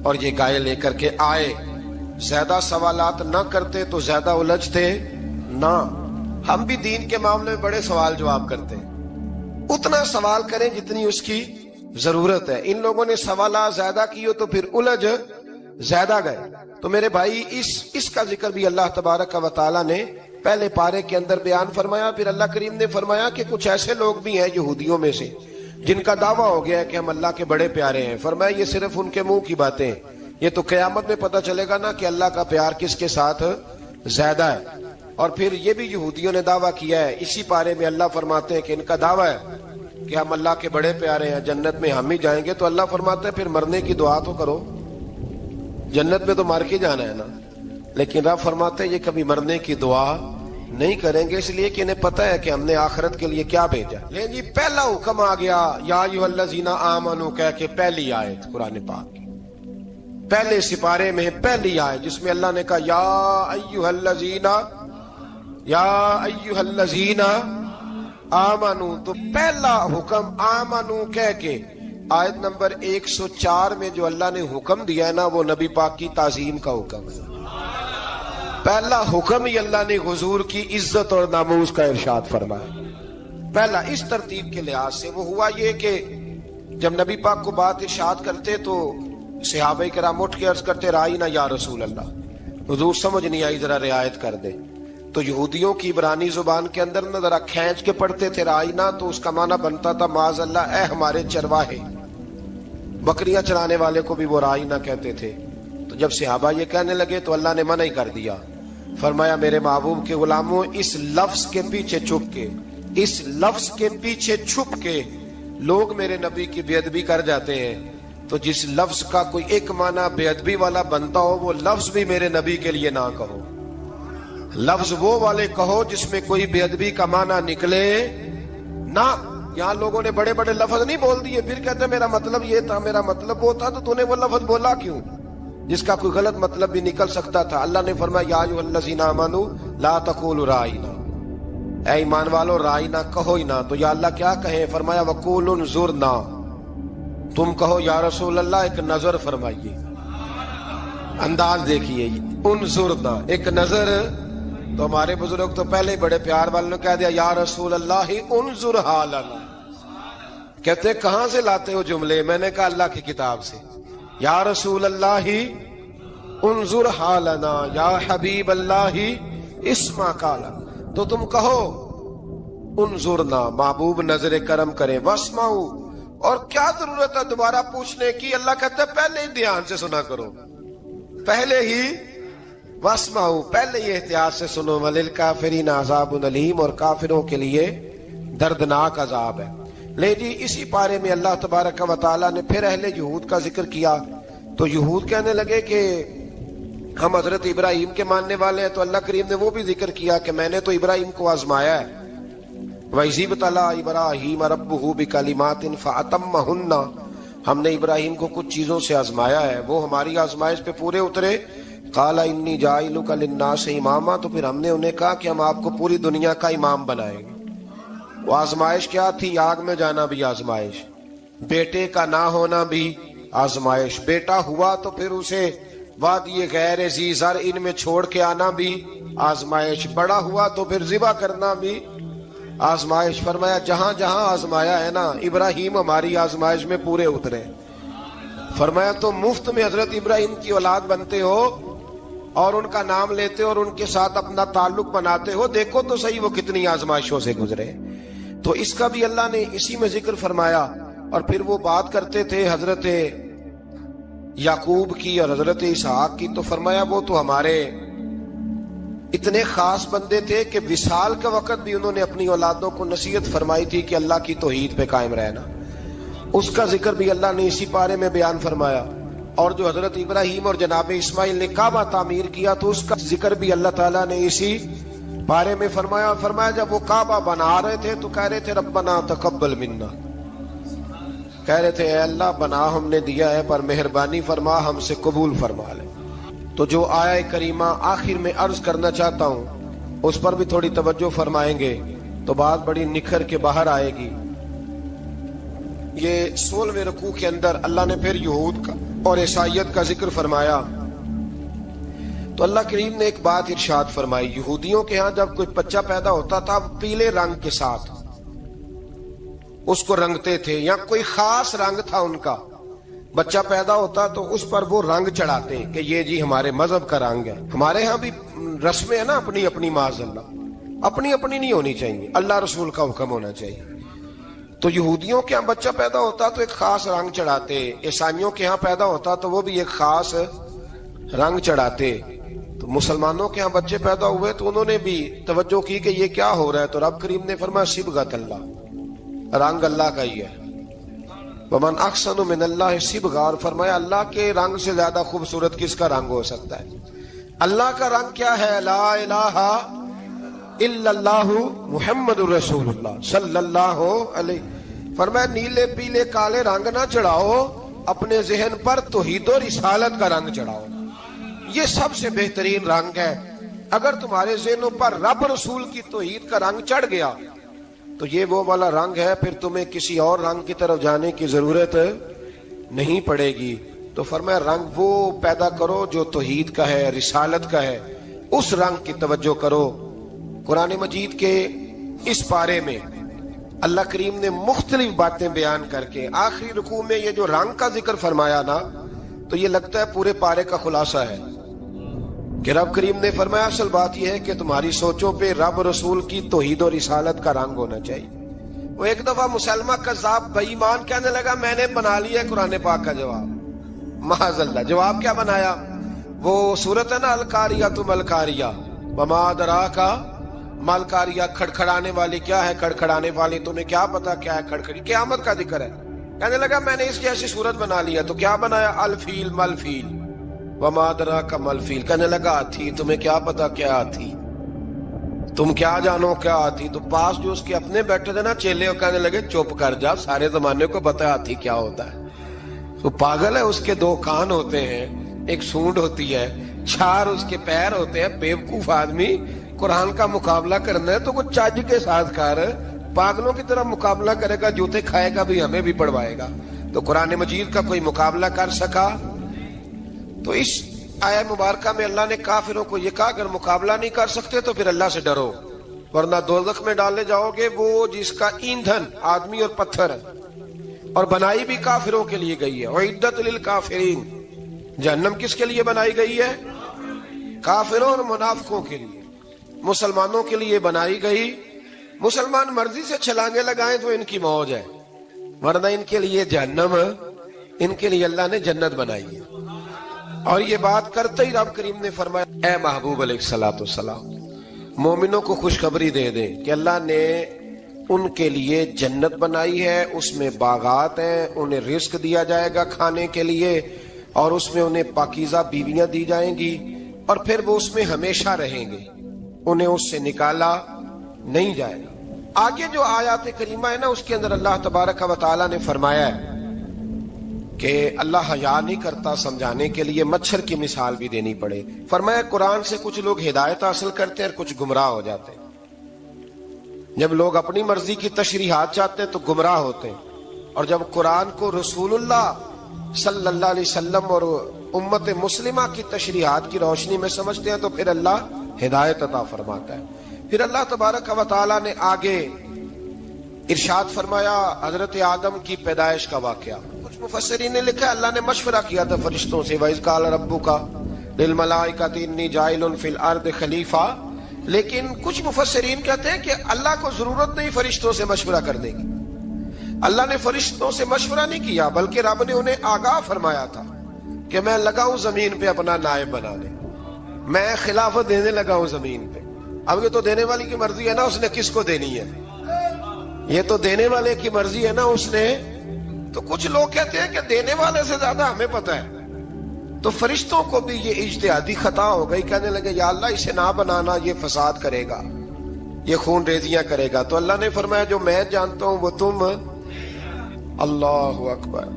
اور یہ گائے لے کر کے آئے. زیادہ سوالات نہ کرتے تو زیادہ الجھتے نہ. ہم بھی دین کے معاملے میں بڑے سوال جواب کرتے ہیں, اتنا سوال کریں جتنی اس کی ضرورت ہے. ان لوگوں نے سوالات زیادہ کیے تو پھر الجھ زیادہ گئے. تو میرے بھائی اس کا ذکر بھی اللہ تبارک و تعالیٰ نے پہلے پارے کے اندر بیان فرمایا. پھر اللہ کریم نے فرمایا کہ کچھ ایسے لوگ بھی ہیں یہودیوں میں سے جن کا دعویٰ ہو گیا ہے کہ ہم اللہ کے بڑے پیارے ہیں. فرمایا یہ صرف ان کے منہ کی باتیں ہیں, یہ تو قیامت میں پتہ چلے گا نا کہ اللہ کا پیار کس کے ساتھ زیادہ ہے. اور پھر یہ بھی یہودیوں نے دعویٰ کیا ہے. اسی پارے میں اللہ فرماتے ہیں کہ ان کا دعویٰ ہے کہ ہم اللہ کے بڑے پیارے ہیں, جنت میں ہم ہی جائیں گے. تو اللہ فرماتے ہیں پھر مرنے کی دعا تو کرو. جنت میں تو مر کے جانا ہے نا، لیکن رب فرماتے ہیں یہ کبھی مرنے کی دعا نہیں کریں گے، اس لیے کہ انہیں پتہ ہے کہ ہم نے آخرت کے لیے کیا بھیجا۔ لیکن جی پہلا حکم آ گیا یا ایھا الذین آمنوا کہہ کے، پہلی آیت قرآن پاک کی پہلے سپارے میں پہلی آیت جس میں اللہ نے کہا یا ایھا الذین آمنوا، تو پہلا حکم آمنوا کہہ کے آیت نمبر 104 میں جو اللہ نے حکم دیا ہے نا، وہ نبی پاک کی تعظیم کا حکم ہے۔ پہلا حکم ہی اللہ نے حضور کی عزت اور ناموس کا ارشاد فرمایا۔ پہلا اس ترتیب کے لحاظ سے وہ ہوا یہ کہ جب نبی پاک کو بات ارشاد کرتے تو صحابہ کرام اٹھ کے عرض کرتے رائینا یا رسول اللہ، حضور سمجھ نہیں آئی ذرا رعایت کر دے۔ تو یہودیوں کی عبرانی زبان کے اندر نہ ذرا کھینچ کے پڑھتے تھے رائینا، تو اس کا معنی بنتا تھا معاذ اللہ اے ہمارے چرواہے، بکریاں چرانے والے کو بھی وہ رائینا کہتے تھے۔ تو جب صحابہ یہ کہنے لگے تو اللہ نے منع ہی کر دیا، فرمایا میرے محبوب کے غلاموں، اس لفظ کے پیچھے چھپ کے، اس لفظ کے پیچھے چھپ کے لوگ میرے نبی کی بے ادبی کر جاتے ہیں، تو جس لفظ کا کوئی ایک معنی بے ادبی والا بنتا ہو وہ لفظ بھی میرے نبی کے لیے نہ کہو، لفظ وہ والے کہو جس میں کوئی بے ادبی کا معنی نکلے نہ۔ یہاں لوگوں نے بڑے بڑے لفظ نہیں بول دیے، پھر کہتے میرا مطلب یہ تھا، میرا مطلب وہ تھا، تو نے وہ لفظ بولا کیوں جس کا کوئی غلط مطلب بھی نکل سکتا تھا۔ اللہ نے فرمایا یا ایھا الذین آمنوا لا تقولوا رائینا، اے ایمان والو رائینا کہو ہی نہ۔ تو یا اللہ کیا کہیں؟ فرمایا وقولوا انظرنا، تم کہو یا رسول اللہ ایک نظر فرمائیے، انداز دیکھیے، انظرنا ایک نظر۔ تو ہمارے بزرگ تو پہلے ہی بڑے پیار والوں نے کہہ دیا یا رسول اللہ انظر حالنا، کہتے کہاں سے لاتے ہو جملے؟ میں نے کہا اللہ کی کتاب سے، یا رسول اللہ انظر حالنا یا حبیب اللہ اسمع قالا، تو تم کہو انظرنا محبوب نظر کرم کرے، واسمعوا، اور کیا ضرورت ہے دوبارہ پوچھنے کی؟ اللہ کہتا ہے پہلے ہی دھیان سے سنا کرو، پہلے ہی واسمعوا، پہلے ہی احتیاط سے سنو، وللکافرین عذاب علیم، اور کافروں کے لیے دردناک عذاب ہے۔ لے جی اسی پارے میں اللہ تبارک و تعالیٰ نے پھر اہل یہود کا ذکر کیا، تو یہود کہنے لگے کہ ہم حضرت ابراہیم کے ماننے والے ہیں، تو اللہ کریم نے وہ بھی ذکر کیا کہ میں نے تو ابراہیم کو آزمایا ہے، وَإِذِ ابْتَلَىٰ إِبْرَاهِيمَ رَبُّهُ بِكَلِمَاتٍ فَأَتَمَّهُنَّ، ہم نے ابراہیم کو کچھ چیزوں سے آزمایا ہے، وہ ہماری آزمائش پہ پورے اترے۔ قَالَ إِنِّي جَاعِلُكَ لِلنَّاسِ إِمَامًا، تو پھر ہم نے انہیں کہا کہ ہم آپ کو پوری دنیا کا امام بنائیں گے۔ وہ آزمائش کیا تھی؟ آگ میں جانا بھی آزمائش، بیٹے کا نہ ہونا بھی آزمائش، بیٹا ہوا تو پھر اسے وادی غیر ذی زرع ان میں چھوڑ کے آنا بھی آزمائش، بڑا ہوا تو پھر ذبح کرنا بھی آزمائش۔ فرمایا جہاں جہاں آزمایا ہے نا، ابراہیم ہماری آزمائش میں پورے اترے۔ فرمایا تم مفت میں حضرت ابراہیم کی اولاد بنتے ہو اور ان کا نام لیتے ہو اور ان کے ساتھ اپنا تعلق بناتے ہو، دیکھو تو صحیح وہ کتنی آزمائشوں سے گزرے۔ تو اس کا بھی اللہ نے اسی میں ذکر فرمایا۔ اور پھر وہ بات کرتے تھے حضرت یعقوب کی اور حضرت اسحاق کی، تو فرمایا وہ تو ہمارے اتنے خاص بندے تھے کہ وصال کا وقت بھی انہوں نے اپنی اولادوں کو نصیحت فرمائی تھی کہ اللہ کی توحید پہ قائم رہنا، اس کا ذکر بھی اللہ نے اسی پارے میں بیان فرمایا۔ اور جو حضرت ابراہیم اور جناب اسماعیل نے کعبہ تعمیر کیا تو اس کا ذکر بھی اللہ تعالیٰ نے اسی بارے میں فرمایا۔ فرمایا جب وہ کعبہ بنا رہے تھے تو کہہ رہے تھے ربنا تقبل منا، کہہ رہے تھے اے اللہ بنا ہم نے دیا ہے پر مہربانی فرما ہم سے قبول فرما لے۔ تو جو آیہ کریمہ آخر میں عرض کرنا چاہتا ہوں اس پر بھی تھوڑی توجہ فرمائیں گے تو بات بڑی نکھر کے باہر آئے گی۔ یہ 16ویں رکوع کے اندر اللہ نے پھر یہود کا اور عیسائیت کا ذکر فرمایا، تو اللہ کریم نے ایک بات ارشاد فرمائی، یہودیوں کے ہاں جب کوئی بچہ پیدا ہوتا تھا پیلے رنگ کے ساتھ اس کو رنگتے تھے، یا کوئی خاص رنگ تھا ان کا، بچہ پیدا ہوتا تو اس پر وہ رنگ چڑھاتے کہ یہ جی ہمارے مذہب کا رنگ ہے۔ ہمارے ہاں بھی رسمیں ہیں نا اپنی اپنی، معاذ اللہ اپنی اپنی نہیں ہونی چاہیے، اللہ رسول کا حکم ہونا چاہیے۔ تو یہودیوں کے ہاں بچہ پیدا ہوتا تو ایک خاص رنگ چڑھاتے، عیسائیوں کے ہاں پیدا ہوتا تو وہ بھی ایک خاص رنگ چڑھاتے۔ تو مسلمانوں کے ہاں بچے پیدا ہوئے تو انہوں نے بھی توجہ کی کہ یہ کیا ہو رہا ہے، تو رب کریم نے فرمایا صبغۃ اللہ، رنگ اللہ کا ہی ہے، ومن احسن من اللہ صبغا، اور فرمایا اللہ کے رنگ سے زیادہ خوبصورت کس کا رنگ ہو سکتا ہے؟ اللہ کا رنگ کیا ہے؟ لا الہ الا اللہ محمد الرسول اللہ صلی اللہ علیہ، فرمایا نیلے پیلے کالے رنگ نہ چڑھاؤ، اپنے ذہن پر توحید و رسالت کا رنگ چڑھاؤ، یہ سب سے بہترین رنگ ہے۔ اگر تمہارے ذہنوں پر رب رسول کی توحید کا رنگ چڑھ گیا تو یہ وہ والا رنگ ہے، پھر تمہیں کسی اور رنگ کی طرف جانے کی ضرورت نہیں پڑے گی۔ تو فرمایا رنگ وہ پیدا کرو جو توحید کا ہے، رسالت کا ہے، اس رنگ کی توجہ کرو۔ قرآن مجید کے اس پارے میں اللہ کریم نے مختلف باتیں بیان کر کے آخری رکوع میں یہ جو رنگ کا ذکر فرمایا نا، تو یہ لگتا ہے پورے پارے کا خلاصہ ہے کہ رب کریم نے فرمایا اصل بات یہ ہے کہ تمہاری سوچوں پہ رب رسول کی توحید و رسالت کا رنگ ہونا چاہیے۔ وہ ایک دفعہ مسلمہ کذاب بے ایمان کہنے لگا میں نے بنا لیا ہے قرآن پاک کا جواب، معاذ اللہ۔ جواب کیا بنایا؟ وہ سورت ہے نا القاریہ ملقاریہ، وما ادراک ملقاریہ، کھڑکھڑانے والی کیا ہے؟ کھڑکھڑانے والی تمہیں کیا پتا کیا ہے؟ کھڑکھڑی قیامت کا ذکر ہے۔ کہنے لگا میں نے اس جیسی صورت بنا لیا، تو کیا بنایا؟ الفیل ملفیل، وما ادراک ملفیل۔ کہنے لگا ہاتھی، تمہیں کیا پتا کیا ہاتھی؟ تم کیا جانو کیا ہاتھی؟ تو پاس جو اس کے اپنے بیٹھے تھے نا چیلے، کہنے لگے چپ کر جا، سارے زمانے کو پتا ہاتھی کیا ہوتا ہے۔ تو پاگل ہے، اس کے دو کان ہوتے ہیں، ایک سونڈ ہوتی ہے، چار اس کے پیر ہوتے ہیں۔ بیوقوف آدمی قرآن کا مقابلہ کرنا ہے تو وہ چج کے ساتھ کر، پاگلوں کی طرح مقابلہ کرے گا، جوتے کھائے گا بھی، ہمیں بھی پڑھوائے گا۔ تو قرآن مجید کا کوئی مقابلہ کر سکا؟ تو اس آیہ مبارکہ میں اللہ نے کافروں کو یہ کہا اگر مقابلہ نہیں کر سکتے تو پھر اللہ سے ڈرو، ورنہ دوزخ میں ڈالے جاؤ گے، وہ جس کا ایندھن آدمی اور پتھر ہے، اور بنائی بھی کافروں کے لیے گئی ہے۔ اعدت للکافرین، جہنم کس کے لیے بنائی گئی ہے؟ کافروں اور منافقوں کے لیے۔ مسلمانوں کے لیے بنائی گئی، مسلمان مرضی سے چھلانگے لگائیں تو ان کی موج ہے، ورنہ ان کے لیے جہنم، ان کے لیے اللہ نے جنت بنائی ہے۔ اور یہ بات کرتے ہی رب کریم نے فرمایا اے محبوب علیہ الصلوۃ والسلام، مومنوں کو خوشخبری دے دیں کہ اللہ نے ان کے لیے جنت بنائی ہے، اس میں باغات ہیں، انہیں رزق دیا جائے گا کھانے کے لیے، اور اس میں انہیں پاکیزہ بیویاں دی جائیں گی، اور پھر وہ اس میں ہمیشہ رہیں گے، انہیں اس سے نکالا نہیں جائے گا۔ آگے جو آیات کریمہ ہے نا، اس کے اندر اللہ تبارک و تعالیٰ نے فرمایا ہے کہ اللہ حیا نہیں کرتا سمجھانے کے لیے مچھر کی مثال بھی دینی پڑے۔ فرمایا قرآن سے کچھ لوگ ہدایت حاصل کرتے ہیں اور کچھ گمراہ ہو جاتے ہیں۔ جب لوگ اپنی مرضی کی تشریحات چاہتے ہیں تو گمراہ ہوتے ہیں، اور جب قرآن کو رسول اللہ صلی اللہ علیہ وسلم اور امت مسلمہ کی تشریحات کی روشنی میں سمجھتے ہیں تو پھر اللہ ہدایت عطا فرماتا ہے۔ پھر اللہ تبارک و تعالیٰ نے آگے ارشاد فرمایا حضرت آدم کی پیدائش کا واقعہ۔ کچھ مفسرین نے لکھا اللہ نے مشورہ کیا تھا فرشتوں سے، وَإِذْ قَالَ رَبُّكَ لِلْمَلَائِكَةِ إِنِّي جَاعِلٌ فِي الْأَرْضِ خَلِيفَةً، لیکن کچھ مفسرین کہتے ہیں کہ اللہ کو ضرورت نہیں فرشتوں سے مشورہ کرنے کی، اللہ نے فرشتوں سے مشورہ نہیں کیا، بلکہ رب نے انہیں آگاہ فرمایا تھا کہ میں لگا ہوں زمین پہ اپنا نائب بنانے، میں خلافت دینے لگا ہوں زمین پہ۔ اب یہ تو دینے والی کی مرضی ہے نا، اس نے کس کو دینی ہے، یہ تو دینے والے کی مرضی ہے نا، اس نے۔ تو کچھ لوگ کہتے ہیں کہ دینے والے سے زیادہ ہمیں پتہ ہے۔ تو فرشتوں کو بھی یہ اجتہادی خطا ہو گئی، کہنے لگے یا اللہ اسے نہ بنانا، یہ فساد کرے گا، یہ خون ریزیاں کرے گا۔ تو اللہ نے فرمایا جو میں جانتا ہوں وہ تم، اللہ اکبر۔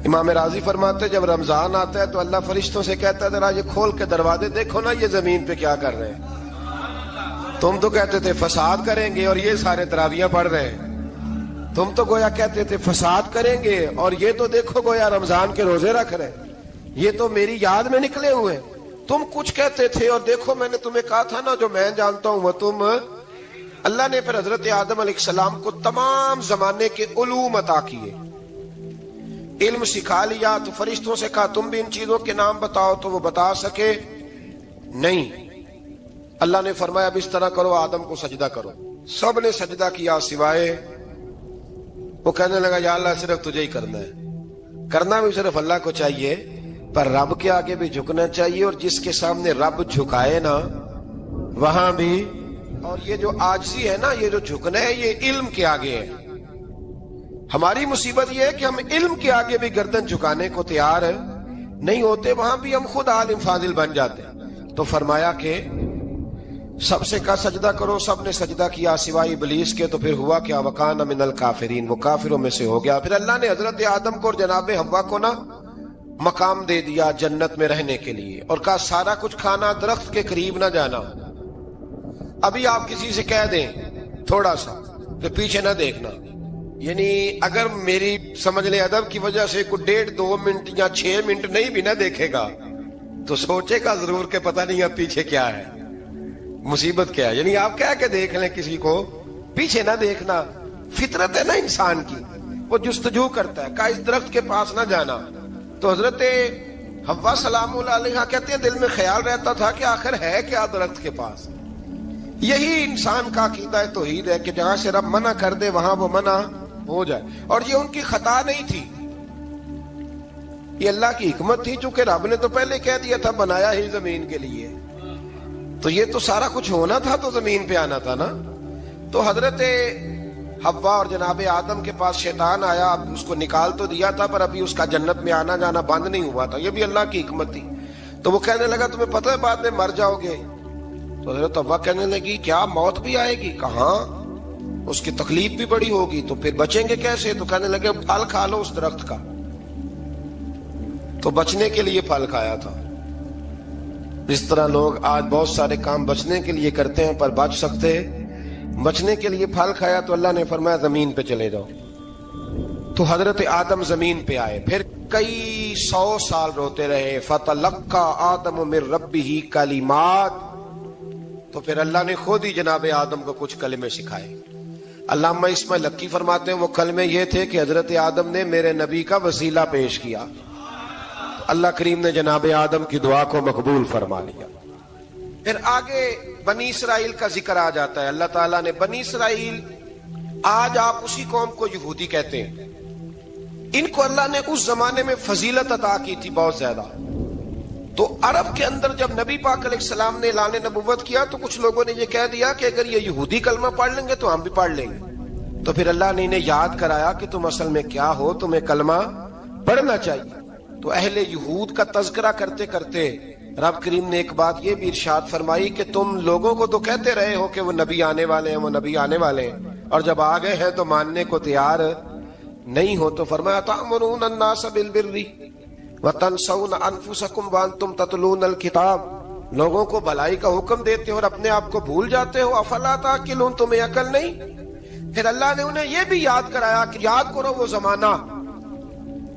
امام راضی فرماتے جب رمضان آتا ہے تو اللہ فرشتوں سے کہتا ہے ذرا یہ کھول کے دروازے دیکھو نا یہ زمین پہ کیا کر رہے ہیں، تم تو کہتے تھے فساد کریں گے اور یہ سارے تراویحیں پڑھ رہے ہیں، تم تو گویا کہتے تھے فساد کریں گے اور یہ تو دیکھو گویا رمضان کے روزے رکھ رہے ہیں، یہ تو میری یاد میں نکلے ہوئے ہیں۔ تم کچھ کہتے تھے اور دیکھو میں نے تمہیں کہا تھا نا جو میں جانتا ہوں وہ تم۔ اللہ نے پھر حضرت آدم علیہ السلام کو تمام زمانے کے علوم عطا کیے، علم سکھا لیا۔ تو فرشتوں سے کہا تم بھی ان چیزوں کے نام بتاؤ، تو وہ بتا سکے نہیں۔ اللہ نے فرمایا اب اس طرح کرو آدم کو سجدہ کرو، سب نے سجدہ کیا سوائے، وہ کہنے لگا یا اللہ صرف تجھے ہی کرنا ہے، کرنا بھی صرف اللہ کو چاہیے، پر رب کے آگے بھی جھکنا چاہیے، اور جس کے سامنے رب جھکائے نا وہاں بھی۔ اور یہ جو عاجزی ہے نا، یہ جو جھکنا ہے یہ علم کے آگے ہے، ہماری مصیبت یہ ہے کہ ہم علم کے آگے بھی گردن جھکانے کو تیار نہیں ہوتے، وہاں بھی ہم خود عالم فاضل بن جاتے ہیں۔ تو فرمایا کہ سب سے کہا سجدہ کرو، سب نے سجدہ کیا سوائے ابلیس کے، تو پھر ہوا کیا؟ وکان من الکافرین، وہ کافروں میں سے ہو گیا۔ پھر اللہ نے حضرت آدم کو اور جناب حوا کو نا مقام دے دیا جنت میں رہنے کے لیے، اور کہا سارا کچھ کھانا، درخت کے قریب نہ جانا۔ ابھی آپ کسی سے کہہ دیں تھوڑا سا تو پیچھے نہ دیکھنا، یعنی اگر میری سمجھ لیں ادب کی وجہ سے کوئی 1.5-2 منٹ یا 6 منٹ نہیں بھی نہ دیکھے گا تو سوچے گا ضرور کہ پتہ نہیں اب پیچھے کیا ہے، مصیبت کیا ہے۔ یعنی آپ کہہ کے دیکھ لیں کسی کو، پیچھے نہ دیکھنا، فطرت ہے نا انسان کی، وہ جستجو کرتا ہے، کہا اس درخت کے پاس نہ جانا۔ تو حضرت حوا سلام اللہ علیہ کہتے ہیں دل میں خیال رہتا تھا کہ آخر ہے کیا درخت کے پاس۔ یہی انسان کا عقیدہ توحید ہے کہ جہاں سے رب منع کر دے وہاں وہ منع ہو جائے، اور یہ ان کی خطا نہیں تھی، یہ اللہ کی حکمت تھی، چونکہ رب نے تو پہلے کہہ دیا تھا بنایا ہی زمین کے لیے، تو یہ تو سارا کچھ ہونا تھا تو زمین پہ آنا تھا نا۔ تو حضرت حوا اور جناب آدم کے پاس شیطان آیا، اب اس کو نکال تو دیا تھا پر ابھی اس کا جنت میں آنا جانا بند نہیں ہوا تھا، یہ بھی اللہ کی حکمت تھی۔ تو وہ کہنے لگا تمہیں پتہ ہے بعد میں مر جاؤ گے؟ تو حضرت حوا کہنے لگی کیا موت بھی آئے گی؟ کہاں، اس کی تکلیف بھی بڑی ہوگی، تو پھر بچیں گے کیسے؟ تو کہنے لگے پھل کھا لو اس درخت کا، تو بچنے کے لیے پھل کھایا تھا۔ اس طرح لوگ آج بہت سارے کام بچنے کے لیے کرتے ہیں پر بچ سکتے، بچنے کے لیے پھل کھایا تو اللہ نے فرمایا زمین پہ چلے جاؤ۔ تو حضرت آدم زمین پہ آئے، پھر کئی 100 سال روتے رہے۔ فَتَلَقَّى آدَمُ مِن رَبِّهِ کَلِمَاتٍ، تو پھر اللہ نے خود ہی جناب آدم کو کچھ کلمے سکھائے۔ علامہ اسماعیل لکی فرماتے ہیں وہ کلمے یہ تھے کہ حضرت آدم نے میرے نبی کا وسیلہ پیش کیا، اللہ کریم نے جناب آدم کی دعا کو مقبول فرما لیا۔ پھر آگے بنی اسرائیل کا ذکر آ جاتا ہے۔ اللہ تعالیٰ نے بنی اسرائیل، آج آپ اسی قوم کو یہودی کہتے ہیں، ان کو اللہ نے اس زمانے میں فضیلت عطا کی تھی بہت زیادہ۔ تو عرب کے اندر جب نبی پاک علیہ السلام نے اعلان نبوت کیا تو کچھ لوگوں نے یہ کہہ دیا کہ اگر یہ یہودی کلمہ پڑھ لیں گے تو ہم بھی پڑھ لیں گے۔ تو پھر اللہ نے انہیں یاد کرایا کہ تم اصل میں کیا ہو، تمہیں کلمہ پڑھنا چاہیے۔ تو اہل یہود کا تذکرہ کرتے کرتے رب کریم نے ایک بات یہ بھی ارشاد فرمائی کہ تم لوگوں کو تو کہتے رہے ہو کہ وہ نبی آنے والے ہیں، وہ نبی آنے والے ہیں، اور جب آ گئے ہیں تو ماننے کو تیار نہیں ہو۔ تو فرمایا تأمرون الناس بالبر وتنسون انفسکم وانتم تتلون الکتاب، لوگوں کو بھلائی کا حکم دیتے ہو اور اپنے آپ کو بھول جاتے ہو، افلا تعقلون، تمہیں عقل نہیں؟ پھر اللہ نے انہیں یہ بھی یاد کرایا کہ یاد کرو وہ زمانہ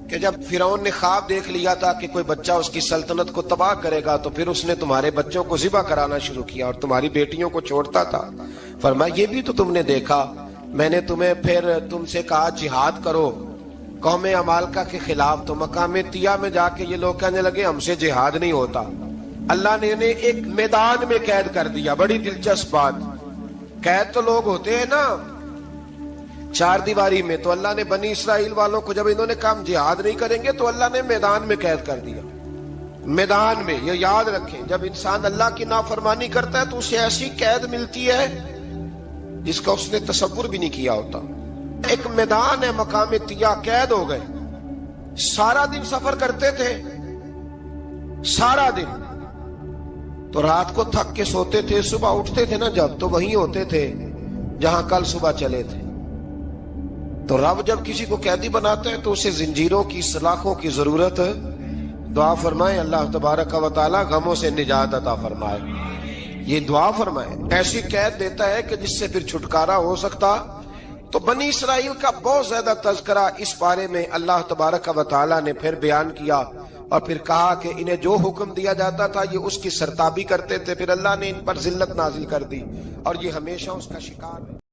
کہ جب فرعون نے خواب دیکھ لیا تھا کہ کوئی بچہ اس کی سلطنت کو تباہ کرے گا، تو پھر اس نے تمہارے بچوں کو ذبح کرانا شروع کیا اور تمہاری بیٹیوں کو چھوڑتا تھا۔ فرمایا یہ بھی تو تم نے دیکھا، میں نے تمہیں پھر تم سے کہا جہاد کرو قوم عمالقہ کے خلاف، تو مقام طیہ میں جا کے یہ لوگ کہنے لگے ہم سے جہاد نہیں ہوتا۔ اللہ نے انہیں ایک میدان میں قید کر دیا۔ بڑی دلچسپ بات، قید تو لوگ ہوتے ہیں نا چار دیواری میں، تو اللہ نے بنی اسرائیل والوں کو جب انہوں نے کہا ہم جہاد نہیں کریں گے تو اللہ نے میدان میں قید کر دیا۔ میدان میں، یہ یاد رکھیں، جب انسان اللہ کی نافرمانی کرتا ہے تو اسے ایسی قید ملتی ہے جس کا اس نے تصور بھی نہیں کیا ہوتا۔ ایک میدان ہے مقام طیہ، قید ہو گئے، سارا دن سفر کرتے تھے، سارا دن، تو رات کو تھک کے سوتے تھے، صبح اٹھتے تھے نا جب، تو وہیں ہوتے تھے جہاں کل صبح چلے تھے۔ تو رب جب کسی کو قیدی بناتا ہے تو اسے زنجیروں کی، سلاخوں کی ضرورت ہے۔ دعا فرمائے اللہ تبارک و تعالی غموں سے نجات عطا فرمائے، یہ دعا فرمائے۔ ایسی قید دیتا ہے کہ جس سے پھر چھٹکارا ہو سکتا۔ تو بنی اسرائیل کا بہت زیادہ تذکرہ اس بارے میں اللہ تبارک و تعالی نے پھر بیان کیا، اور پھر کہا کہ انہیں جو حکم دیا جاتا تھا یہ اس کی سرتابی کرتے تھے، پھر اللہ نے ان پر ذلت نازل کر دی اور یہ ہمیشہ اس کا شکار ہے۔